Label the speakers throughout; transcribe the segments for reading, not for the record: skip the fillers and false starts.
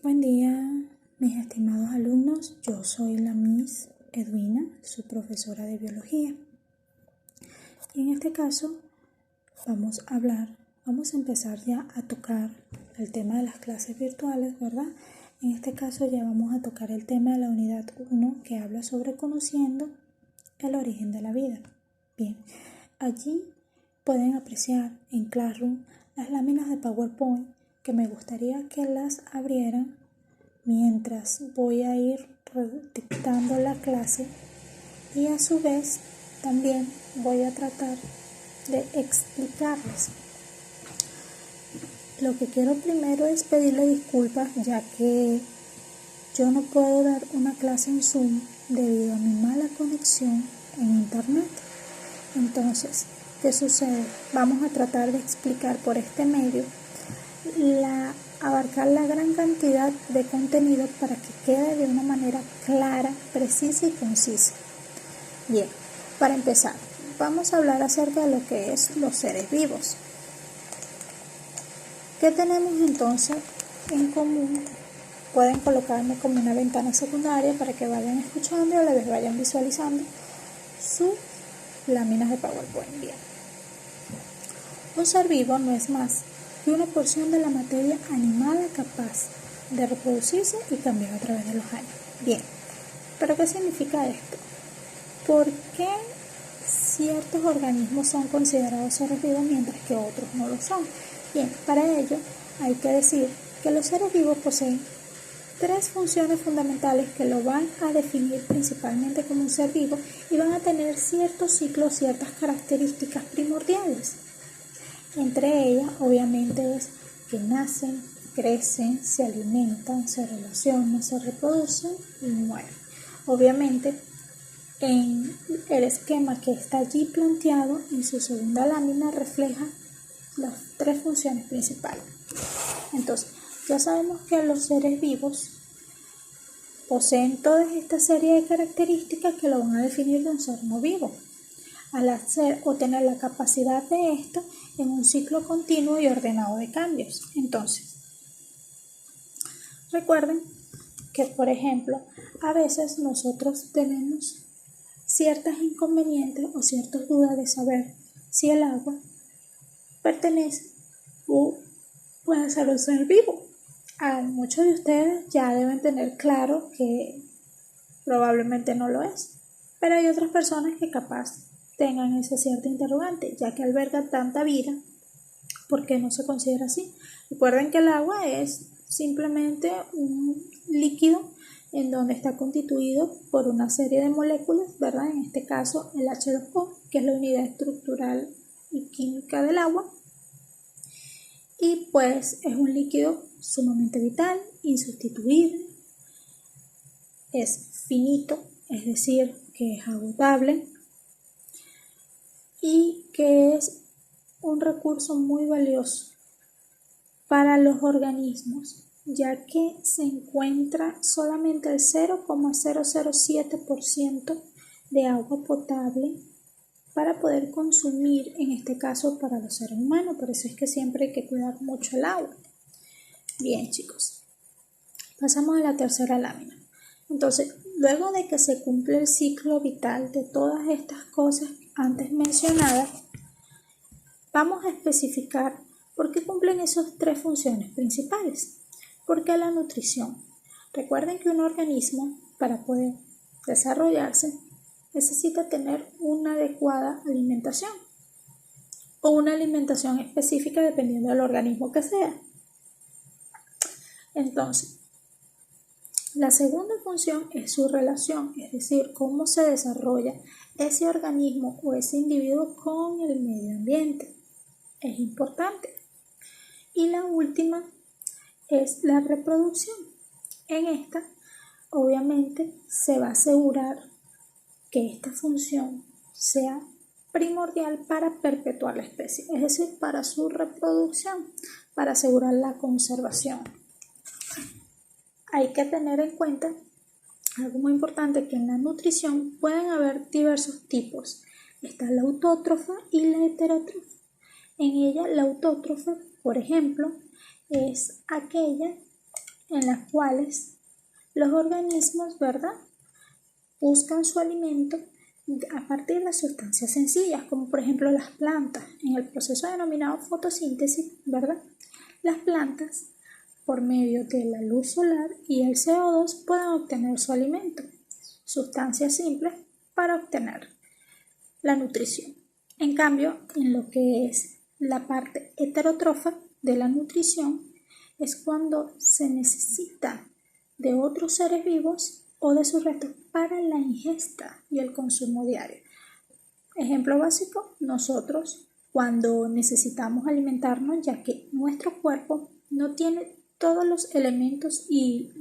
Speaker 1: Buen día, mis estimados alumnos. Yo soy la Miss Edwina, su profesora de biología. Y en este caso vamos a empezar ya a tocar el tema de las clases virtuales, ¿verdad? En este caso ya vamos a tocar el tema de la unidad 1 que habla sobre conociendo el origen de la vida. Bien, allí pueden apreciar en Classroom las láminas de PowerPoint que me gustaría que las abrieran mientras voy a ir dictando la clase y a su vez también voy a tratar de explicarles. Lo que quiero primero es pedirle disculpas, ya que yo no puedo dar una clase en Zoom debido a mi mala conexión en internet. Entonces, ¿qué sucede? Vamos a tratar de explicar por este medio abarcar la gran cantidad de contenido para que quede de una manera clara, precisa y concisa. Bien, para empezar, vamos a hablar acerca de lo que es los seres vivos. ¿Qué tenemos entonces en común? Pueden colocarme como una ventana secundaria para que vayan escuchando y a la vez vayan visualizando sus láminas de PowerPoint. Bien. Un ser vivo no es más que una porción de la materia animada capaz de reproducirse y cambiar a través de los años. Bien, ¿pero qué significa esto? ¿Por qué ciertos organismos son considerados seres vivos mientras que otros no lo son? Bien, para ello hay que decir que los seres vivos poseen tres funciones fundamentales que lo van a definir principalmente como un ser vivo y van a tener ciertos ciclos, ciertas características primordiales. Entre ellas, obviamente, es que nacen, crecen, se alimentan, se relacionan, se reproducen y mueren. Obviamente, en el esquema que está allí planteado, en su segunda lámina refleja las tres funciones principales. Entonces, ya sabemos que los seres vivos poseen toda esta serie de características que lo van a definir de un ser no vivo, al hacer o tener la capacidad de esto en un ciclo continuo y ordenado de cambios. Entonces, recuerden que, por ejemplo, a veces nosotros tenemos ciertas inconvenientes o ciertas dudas de saber si el agua pertenece o puede ser un ser vivo. Muchos de ustedes ya deben tener claro que probablemente no lo es, pero hay otras personas que capaz tengan ese cierto interrogante, ya que alberga tanta vida, ¿por qué no se considera así? Recuerden que el agua es simplemente un líquido en donde está constituido por una serie de moléculas, ¿verdad? En este caso el H2O, que es la unidad estructural y química del agua, y pues es un líquido sumamente vital, insustituible, es finito, es decir, que es agotable y que es un recurso muy valioso para los organismos, ya que se encuentra solamente el 0,007% de agua potable para poder consumir, en este caso para los seres humanos. Por eso es que siempre hay que cuidar mucho el agua. Bien, chicos, pasamos a la tercera lámina. Entonces, luego de que se cumple el ciclo vital de todas estas cosas antes mencionadas, vamos a especificar por qué cumplen esas tres funciones principales. ¿Por qué la nutrición? Recuerden que un organismo, para poder desarrollarse, necesita tener una adecuada alimentación o una alimentación específica dependiendo del organismo que sea. Entonces, la segunda función es su relación, es decir, cómo se desarrolla ese organismo o ese individuo con el medio ambiente. Es importante. Y la última es la reproducción. En esta, obviamente, se va a asegurar que esta función sea primordial para perpetuar la especie, es decir, para su reproducción, para asegurar la conservación. Hay que tener en cuenta algo muy importante, que en la nutrición pueden haber diversos tipos. Está la autótrofa y la heterótrofa. En ella, la autótrofa, por ejemplo, es aquella en las cuales los organismos, ¿verdad?, buscan su alimento a partir de sustancias sencillas, como por ejemplo las plantas. En el proceso denominado fotosíntesis, ¿verdad?, las plantas, por medio de la luz solar y el CO2, pueden obtener su alimento, sustancias simples para obtener la nutrición. En cambio, en lo que es la parte heterótrofa de la nutrición, es cuando se necesita de otros seres vivos o de sus restos para la ingesta y el consumo diario. Ejemplo básico, nosotros cuando necesitamos alimentarnos, ya que nuestro cuerpo no tiene todos los elementos y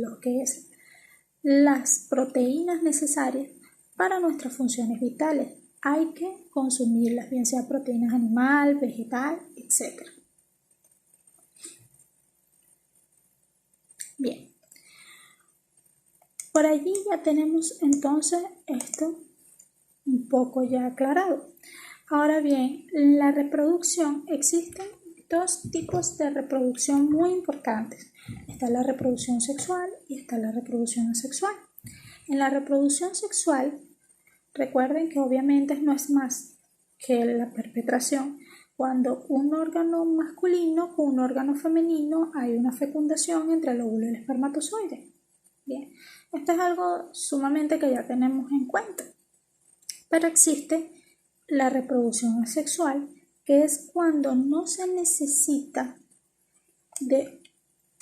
Speaker 1: lo que es las proteínas necesarias para nuestras funciones vitales. Hay que consumirlas, bien sea proteínas animal, vegetal, etc. Bien, por allí ya tenemos entonces esto un poco ya aclarado. Ahora bien, la reproducción, existen dos tipos de reproducción muy importantes. Está la reproducción sexual y está la reproducción asexual. En la reproducción sexual, recuerden que obviamente no es más que la perpetración. Cuando un órgano masculino con un órgano femenino hay una fecundación entre el óvulo y el espermatozoide. Bien, esto es algo sumamente que ya tenemos en cuenta. Pero existe la reproducción asexual, que es cuando no se necesita de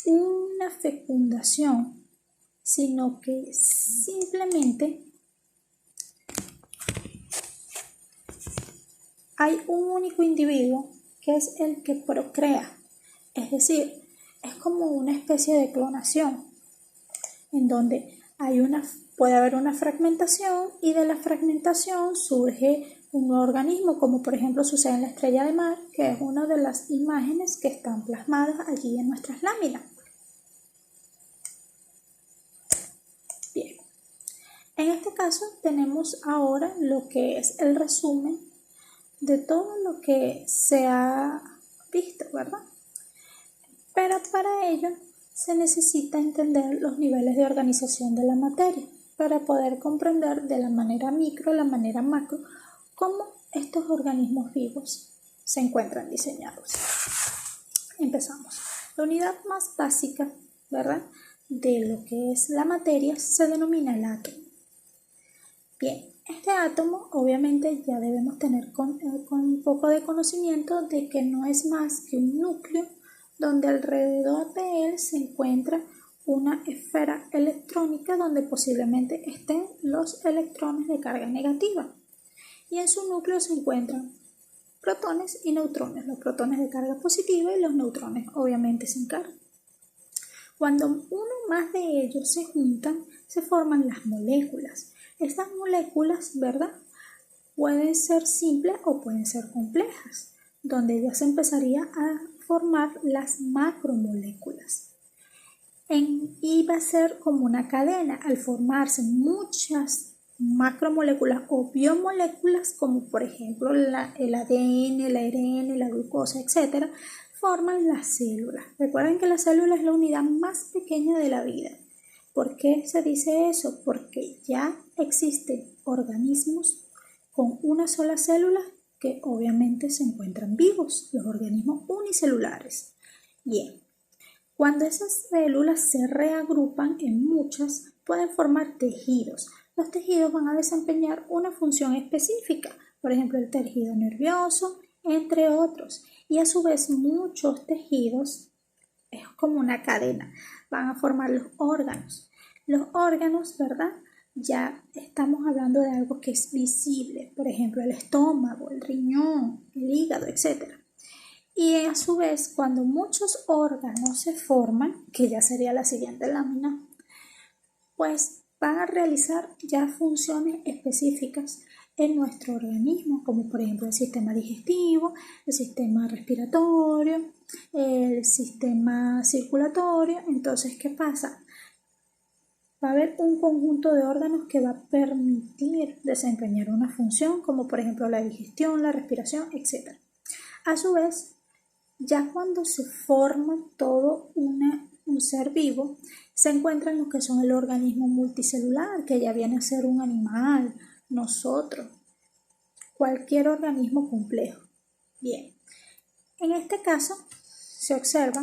Speaker 1: una fecundación, sino que simplemente hay un único individuo que es el que procrea. Es decir, es como una especie de clonación, en donde puede haber una fragmentación y de la fragmentación surge un nuevo organismo, como por ejemplo sucede en la estrella de mar, que es una de las imágenes que están plasmadas allí en nuestras láminas. Bien, en este caso tenemos ahora lo que es el resumen de todo lo que se ha visto, ¿verdad? Pero para ello se necesita entender los niveles de organización de la materia para poder comprender de la manera micro, la manera macro, cómo estos organismos vivos se encuentran diseñados. Empezamos. La unidad más básica, ¿verdad?, de lo que es la materia se denomina el átomo. Bien, este átomo obviamente ya debemos tener con un poco de conocimiento de que no es más que un núcleo donde alrededor de él se encuentra una esfera electrónica donde posiblemente estén los electrones de carga negativa. Y en su núcleo se encuentran protones y neutrones, los protones de carga positiva y los neutrones obviamente sin carga. Cuando uno más de ellos se juntan, se forman las moléculas. Estas moléculas, ¿verdad?, pueden ser simples o pueden ser complejas, donde ya se empezaría a formar las macromoléculas. Y va a ser como una cadena al formarse muchas macromoléculas o biomoléculas, como por ejemplo el ADN, el ARN, la glucosa, etc., forman las células. Recuerden que la célula es la unidad más pequeña de la vida. ¿Por qué se dice eso? Porque ya existen organismos con una sola célula que obviamente se encuentran vivos, los organismos unicelulares. Bien, cuando esas células se reagrupan en muchas, pueden formar tejidos. Los tejidos van a desempeñar una función específica, por ejemplo el tejido nervioso, entre otros. Y a su vez muchos tejidos, es como una cadena, van a formar los órganos. Los órganos, ¿verdad?, ya estamos hablando de algo que es visible, por ejemplo el estómago, el riñón, el hígado, etc. Y a su vez, cuando muchos órganos se forman, que ya sería la siguiente lámina, pues van a realizar ya funciones específicas en nuestro organismo, como por ejemplo el sistema digestivo, el sistema respiratorio, el sistema circulatorio. Entonces, ¿qué pasa? Va a haber un conjunto de órganos que va a permitir desempeñar una función, como por ejemplo la digestión, la respiración, etc. A su vez, ya cuando se forma todo una un ser vivo, se encuentran lo que son el organismo multicelular, que ya viene a ser un animal, nosotros, cualquier organismo complejo. Bien, en este caso se observa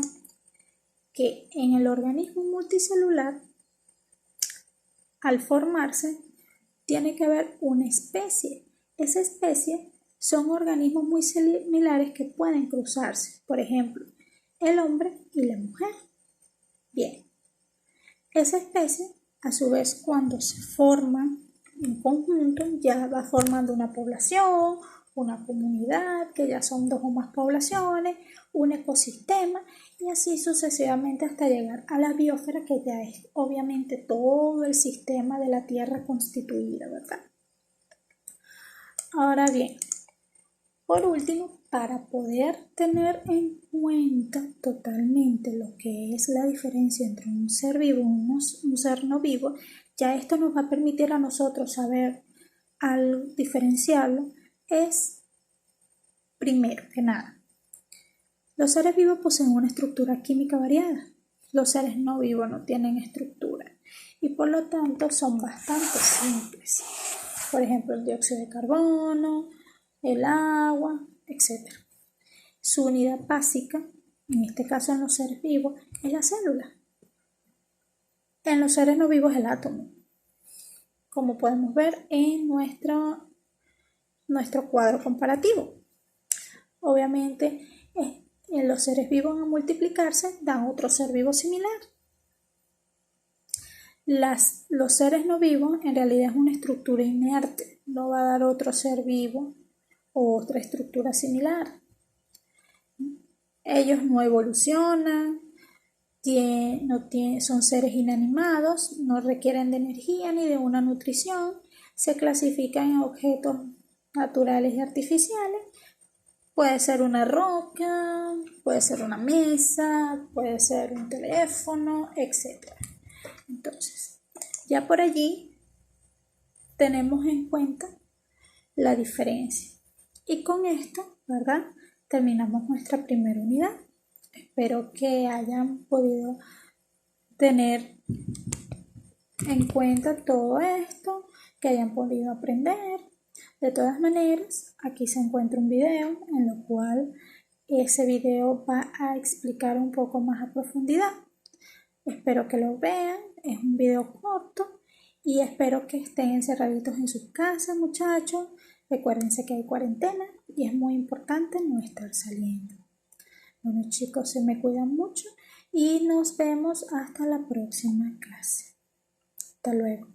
Speaker 1: que en el organismo multicelular, al formarse, tiene que haber una especie. Esa especie son organismos muy similares que pueden cruzarse. Por ejemplo, el hombre y la mujer. Bien, esa especie, a su vez, cuando se forma en conjunto, ya va formando una población, una comunidad, que ya son 2 o más poblaciones, un ecosistema, y así sucesivamente hasta llegar a la biosfera, que ya es obviamente todo el sistema de la Tierra constituido, ¿verdad? Ahora bien, por último, para poder tener en cuenta totalmente lo que es la diferencia entre un ser vivo y un ser no vivo, ya esto nos va a permitir a nosotros saber al diferenciarlo, es, primero que nada, los seres vivos poseen una estructura química variada. Los seres no vivos no tienen estructura y por lo tanto son bastante simples. Por ejemplo, el dióxido de carbono, el agua, etc. Su unidad básica, en este caso en los seres vivos, es la célula. En los seres no vivos el átomo, como podemos ver en nuestro cuadro comparativo. Obviamente, en los seres vivos a multiplicarse dan otro ser vivo similar. Los seres no vivos en realidad es una estructura inerte, no va a dar otro ser vivo o otra estructura similar. Ellos no evolucionan, son seres inanimados, no requieren de energía ni de una nutrición, se clasifican en objetos naturales y artificiales. Puede ser una roca, puede ser una mesa, puede ser un teléfono, etc. Entonces, ya por allí tenemos en cuenta la diferencia. Y con esto, ¿verdad? Terminamos nuestra primera unidad. Espero que hayan podido tener en cuenta todo esto, que hayan podido aprender. De todas maneras, aquí se encuentra un video en lo cual ese video va a explicar un poco más a profundidad. Espero que lo vean, es un video corto y espero que estén encerraditos en sus casas, muchachos. Recuérdense que hay cuarentena y es muy importante no estar saliendo. Bueno, chicos, se me cuidan mucho y nos vemos hasta la próxima clase. Hasta luego.